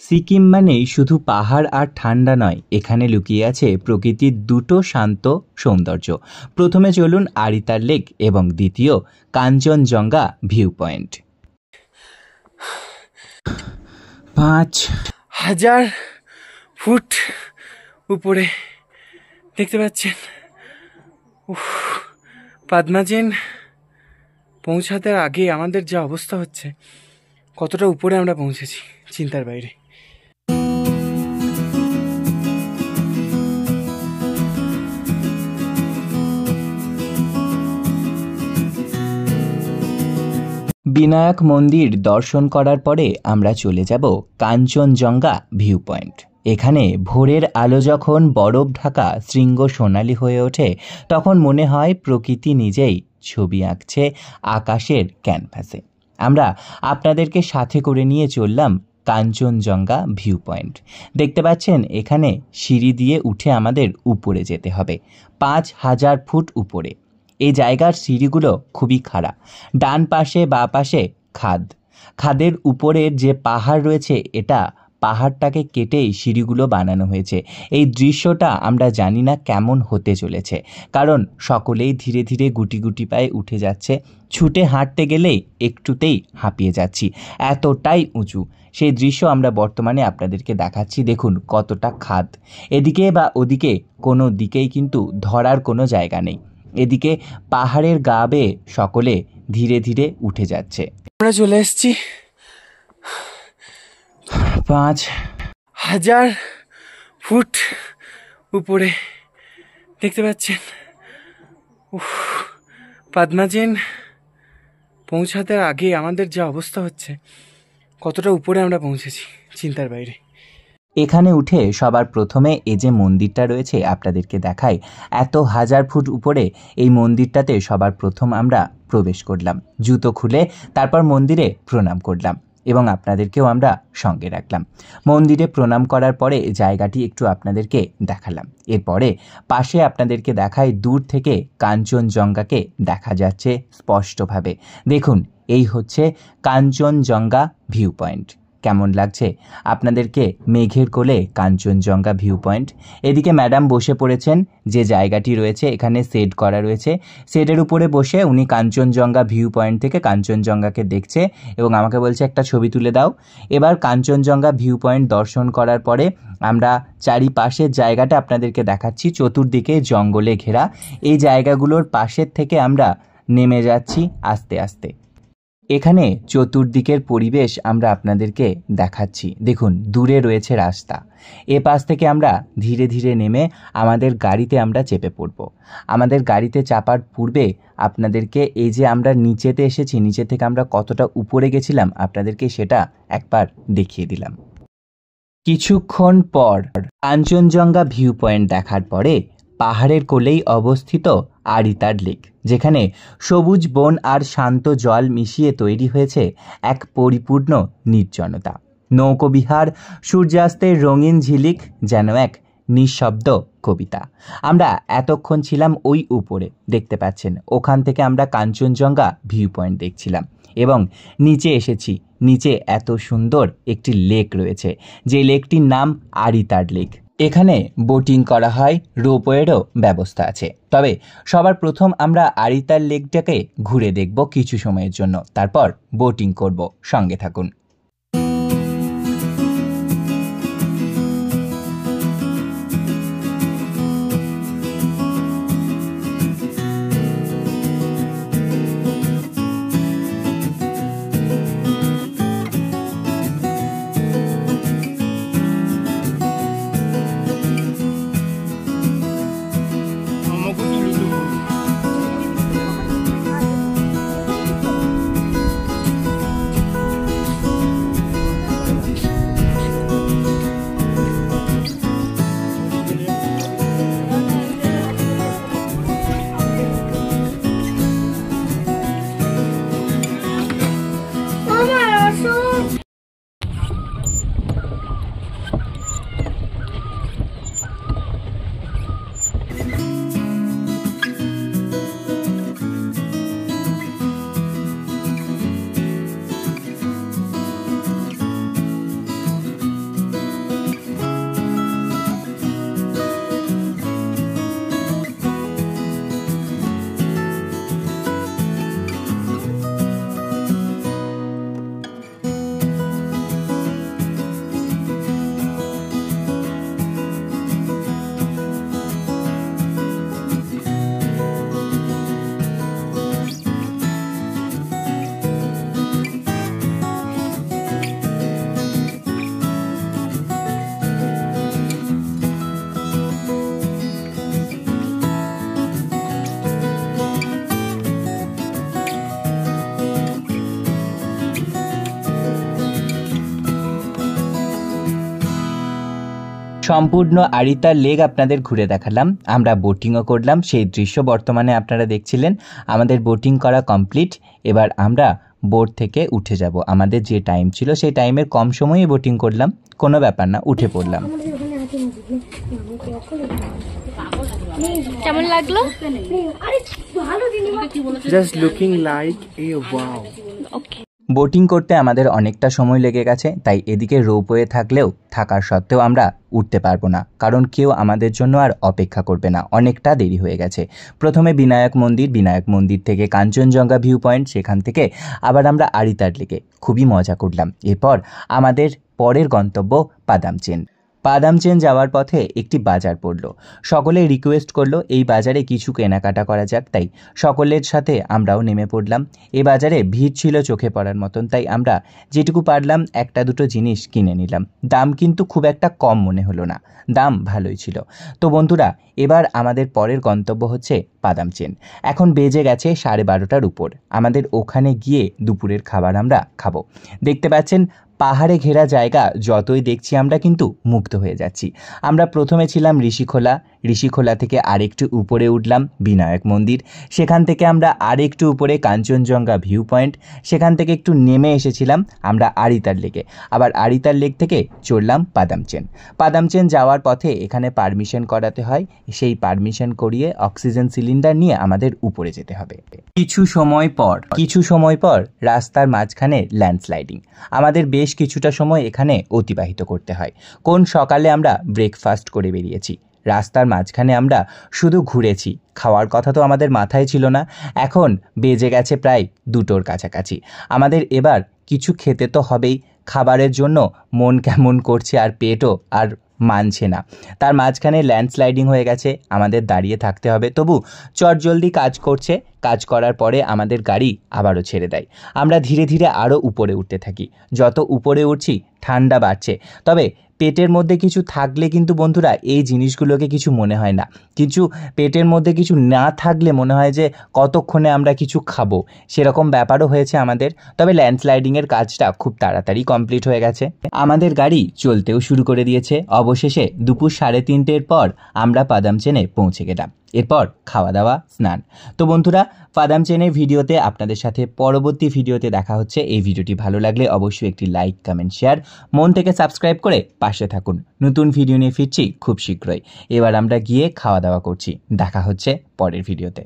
সিকিম মানেই শুধু পাহাড় আর ঠান্ডা নয়, এখানে লুকিয়ে আছে প্রকৃতির দুটো শান্ত সৌন্দর্য। প্রথমে চলুন আরিতার লেক এবং দ্বিতীয় কাঞ্চনজঙ্ঘা ভিউ পয়েন্ট। 5000 ফুট উপরে দেখতে পাচ্ছেন। পাদমাজিন পৌঁছাতে আগে আমাদের যা অবস্থা হচ্ছে, কতটা উপরে আমরা পৌঁছেছি চিন্তার বাইরে। বিনায়ক মন্দির দর্শন করার পরে আমরা চলে যাব কাঞ্চনজঙ্ঘা ভিউ পয়েন্ট। এখানে ভোরের আলো যখন বরফ ঢাকা শৃঙ্গ সোনালি হয়ে ওঠে, তখন মনে হয় প্রকৃতি নিজেই ছবি আঁকছে আকাশের ক্যানভাসে। আমরা আপনাদেরকে সাথে করে নিয়ে চললাম কাঞ্চনজঙ্ঘা ভিউ পয়েন্ট। দেখতে পাচ্ছেন এখানে সিঁড়ি দিয়ে উঠে আমাদের উপরে যেতে হবে, 5000 ফুট উপরে। এই জায়গার সিঁড়িগুলো খুবই খাড়া, ডান পাশে বা পাশে খাদ। খাদের উপরের যে পাহাড় রয়েছে, এটা পাহাড়টাকে কেটেই সিঁড়িগুলো বানানো হয়েছে। এই দৃশ্যটা আমরা জানি না কেমন হতে চলেছে, কারণ সকলেই ধীরে ধীরে গুটি গুটি পায়ে উঠে যাচ্ছে। ছুটে হাঁটতে গেলেই একটুতেই হাঁপিয়ে যাচ্ছি, এতটাই উঁচু। সেই দৃশ্য আমরা বর্তমানে আপনাদেরকে দেখাচ্ছি। দেখুন কতটা খাদ, এদিকে বা ওদিকে কোনো দিকেই কিন্তু ধরার কোনো জায়গা নেই। এদিকে পাহাড়ের গা বেয়ে সকলে ধীরে ধীরে উঠে যাচ্ছে। আমরা চলে এসেছি 5000 ফুট উপরে দেখতে পাচ্ছেন। পাদমাজিন পৌঁছাতে আগে আমাদের যা অবস্থা হচ্ছে, কতটা উপরে আমরা পৌঁছেছি চিন্তার বাইরে। এখানে উঠে সবার প্রথমে এই যে মন্দিরটা রয়েছে আপনাদেরকে দেখাই। এত 1000 ফুট উপরে এই মন্দিরটাতে সবার প্রথম আমরা প্রবেশ করলাম, জুতো খুলে তারপর মন্দিরে প্রণাম করলাম এবং আপনাদেরকেও আমরা সঙ্গে রাখলাম। মন্দিরে প্রণাম করার পরে জায়গাটি একটু আপনাদেরকে দেখালাম। এরপরে পাশে আপনাদেরকে দেখাই, দূর থেকে কাঞ্চনজঙ্ঘাকে দেখা যাচ্ছে স্পষ্টভাবে। দেখুন এই হচ্ছে কাঞ্চনজঙ্ঘা ভিউ পয়েন্ট। কেমন লাগছে আপনাদেরকে মেঘের কোলে কাঞ্চনজঙ্ঘা ভিউ পয়েন্ট? এদিকে ম্যাডাম বসে পড়েছেন, যে জায়গাটি রয়েছে এখানে সেট করা রয়েছে, সেটের উপরে বসে উনি কাঞ্চনজঙ্ঘা ভিউ পয়েন্ট থেকে কাঞ্চনজঙ্ঘাকে দেখছে এবং আমাকে বলছে একটা ছবি তুলে দাও। এবার কাঞ্চনজঙ্ঘা ভিউ পয়েন্ট দর্শন করার পরে আমরা চারিপাশের জায়গাটা আপনাদেরকে দেখাচ্ছি। চতুর্দিকে জঙ্গলে ঘেরা এই জায়গাগুলোর পাশের থেকে আমরা নেমে যাচ্ছি আস্তে আস্তে। এখানে চতুর্দিকের পরিবেশ আমরা আপনাদেরকে দেখাচ্ছি। দেখুন দূরে রয়েছে রাস্তা, এ পাশ থেকে আমরা ধীরে ধীরে নেমে আমাদের গাড়িতে আমরা চেপে পড়ব। আমাদের গাড়িতে চাপার পূর্বে আপনাদেরকে এই যে আমরা নিচেতে এসেছি, নিচে থেকে আমরা কতটা উপরে গেছিলাম আপনাদেরকে সেটা একবার দেখিয়ে দিলাম। কিছুক্ষণ পর কাঞ্চনজঙ্ঘা ভিউ পয়েন্ট দেখার পরে পাহাড়ের কোলেই অবস্থিত আরিতার লেক, যেখানে সবুজ বন আর শান্ত জল মিশিয়ে তৈরি হয়েছে এক পরিপূর্ণ নির্জনতা। নৌকোবিহার, সূর্যাস্তের রঙিন ঝিলিক যেন এক নিঃশব্দ কবিতা। আমরা এতক্ষণ ছিলাম ওই উপরে, দেখতে পাচ্ছেন ওখান থেকে আমরা কাঞ্চনজঙ্ঘা ভিউ পয়েন্ট দেখছিলাম এবং নিচে এসেছি। নিচে এত সুন্দর একটি লেক রয়েছে, যে লেকটির নাম আরিতার লেক। এখানে বোটিং করা হয়, রোপওয়েরও ব্যবস্থা আছে। তবে সবার প্রথম আমরা আরিতার লেকটাকে ঘুরে দেখব কিছু সময়ের জন্য, তারপর বোটিং করব। সঙ্গে থাকুন। সম্পূর্ণ আরিতার লেক আপনাদের ঘুরে দেখালাম, আমরা বোটিংও করলাম, সেই দৃশ্য বর্তমানে আপনারা দেখছিলেন। আমাদের বোটিং করা কমপ্লিট। এবার আমরা বোট থেকে উঠে যাব। আমাদের যে টাইম ছিল সেই টাইমের কম সময়ে বোটিং করলাম, কোনো ব্যাপার না, উঠে পড়লাম। কেমন লাগলো? Just looking like a wow. Okay. Boating করতে আমাদের অনেকটা সময় লেগে গেছে, তাই এদিকে রোপওয়ে থাকলেও থাকার সত্ত্বেও আমরা উঠতে পারবো না, কারণ কেউ আমাদের জন্য আর অপেক্ষা করবে না, অনেকটা দেরি হয়ে গেছে। প্রথমে বিনায়ক মন্দির থেকে কাঞ্চনজঙ্ঘা ভিউ পয়েন্ট, সেখান থেকে আবার আমরা আরিতার লেকে খুবই মজা করলাম। এরপর আমাদের পরের গন্তব্য পাদামচেন যাওয়ার পথে একটি বাজার পড়লো। সকলে রিকোয়েস্ট করলো এই বাজারে কিছু কেনাকাটা করা যাক, তাই সকলের সাথে আমরাও নেমে পড়লাম। এই বাজারে ভিড় ছিল চোখে পড়ার মতন, তাই আমরা যেটুকু পারলাম একটা দুটো জিনিস কিনে নিলাম। দাম কিন্তু খুব একটা কম মনে হলো না, দাম ভালোই ছিল। তো বন্ধুরা, এবার আমাদের পরের গন্তব্য হচ্ছে পাদামচেন। এখন বেজে গেছে 12:30টার উপর। আমাদের ওখানে গিয়ে দুপুরের খাবার আমরা খাবো। দেখতে পাচ্ছেন পাহাড়ে ঘেরা জায়গা, যতই দেখছি আমরা কিন্তু মুগ্ধ হয়ে যাচ্ছি। আমরা প্রথমে ছিলাম ঋষিখোলা থেকে আরেকটু উপরে উঠলাম বিনায়ক মন্দির, সেখান থেকে আমরা আরেকটু উপরে কাঞ্চনজঙ্ঘা ভিউ পয়েন্ট, সেখান থেকে একটু নেমে এসেছিলাম আমরা আরিতার লেকে, আবার আরিতার লেক থেকে চড়লাম পাদামচেন যাওয়ার পথে এখানে পারমিশন করাতে হয়, সেই পারমিশন করিয়ে অক্সিজেন সিলিন্ডার নিয়ে আমাদের উপরে যেতে হবে। কিছু সময় পর রাস্তার মাঝখানে ল্যান্ডস্লাইডিং, আমাদের বেশ কিছুটা সময় এখানে অতিবাহিত করতে হয়। কোন সকালে আমরা ব্রেকফাস্ট করে বেরিয়েছি, রাস্তার মাঝখানে আমরা শুধু ঘুরেছি, খাওয়ার কথা তো আমাদের মাথায় ছিল না। এখন বেজে গেছে প্রায় 2টোর কাছাকাছি। আমাদের এবার কিছু খেতে তো হবেই, খাবারের জন্য মন কেমন করছে আর পেটও আর মানছে না। তার মাঝখানে ল্যান্ডস্লাইডিং হয়ে গেছে, আমাদের দাঁড়িয়ে থাকতে হবে, তবু চটজলদি কাজ করছে। কাজ করার পরে আমাদের গাড়ি আবারও ছেড়ে দেয়। আমরা ধীরে ধীরে আরও উপরে উঠতে থাকি। যত উপরে উঠছি ঠান্ডা বাড়ছে, তবে পেটের মধ্যে কিছু থাকলে কিন্তু বন্ধুরা এই জিনিসগুলোকে কিছু মনে হয় না, কিছু পেটের মধ্যে কিছু না থাকলে মনে হয় যে কতক্ষণে আমরা কিছু খাবো, সেরকম ব্যাপারও হয়েছে আমাদের। তবে ল্যান্ডস্লাইডিংয়ের কাজটা খুব তাড়াতাড়ি কমপ্লিট হয়ে গেছে, আমাদের গাড়ি চলতেও শুরু করে দিয়েছে। অবশেষে দুপুর 3:30 পর আমরা পাদামচেনে পৌঁছে গেলাম। এরপর খাওয়া দাওয়া, স্নান। তো বন্ধুরা, পাদামচেনের ভিডিওতে আপনাদের সাথে পরবর্তী ভিডিওতে দেখা হচ্ছে। এই ভিডিওটি ভালো লাগলে অবশ্যই একটি লাইক, কমেন্ট, শেয়ার, মন থেকে সাবস্ক্রাইব করে পাশে থাকুন। নতুন ভিডিও নিয়ে ফিরছি খুব শীঘ্রই। এবার আমরা গিয়ে খাওয়া দাওয়া করছি, দেখা হচ্ছে পরের ভিডিওতে।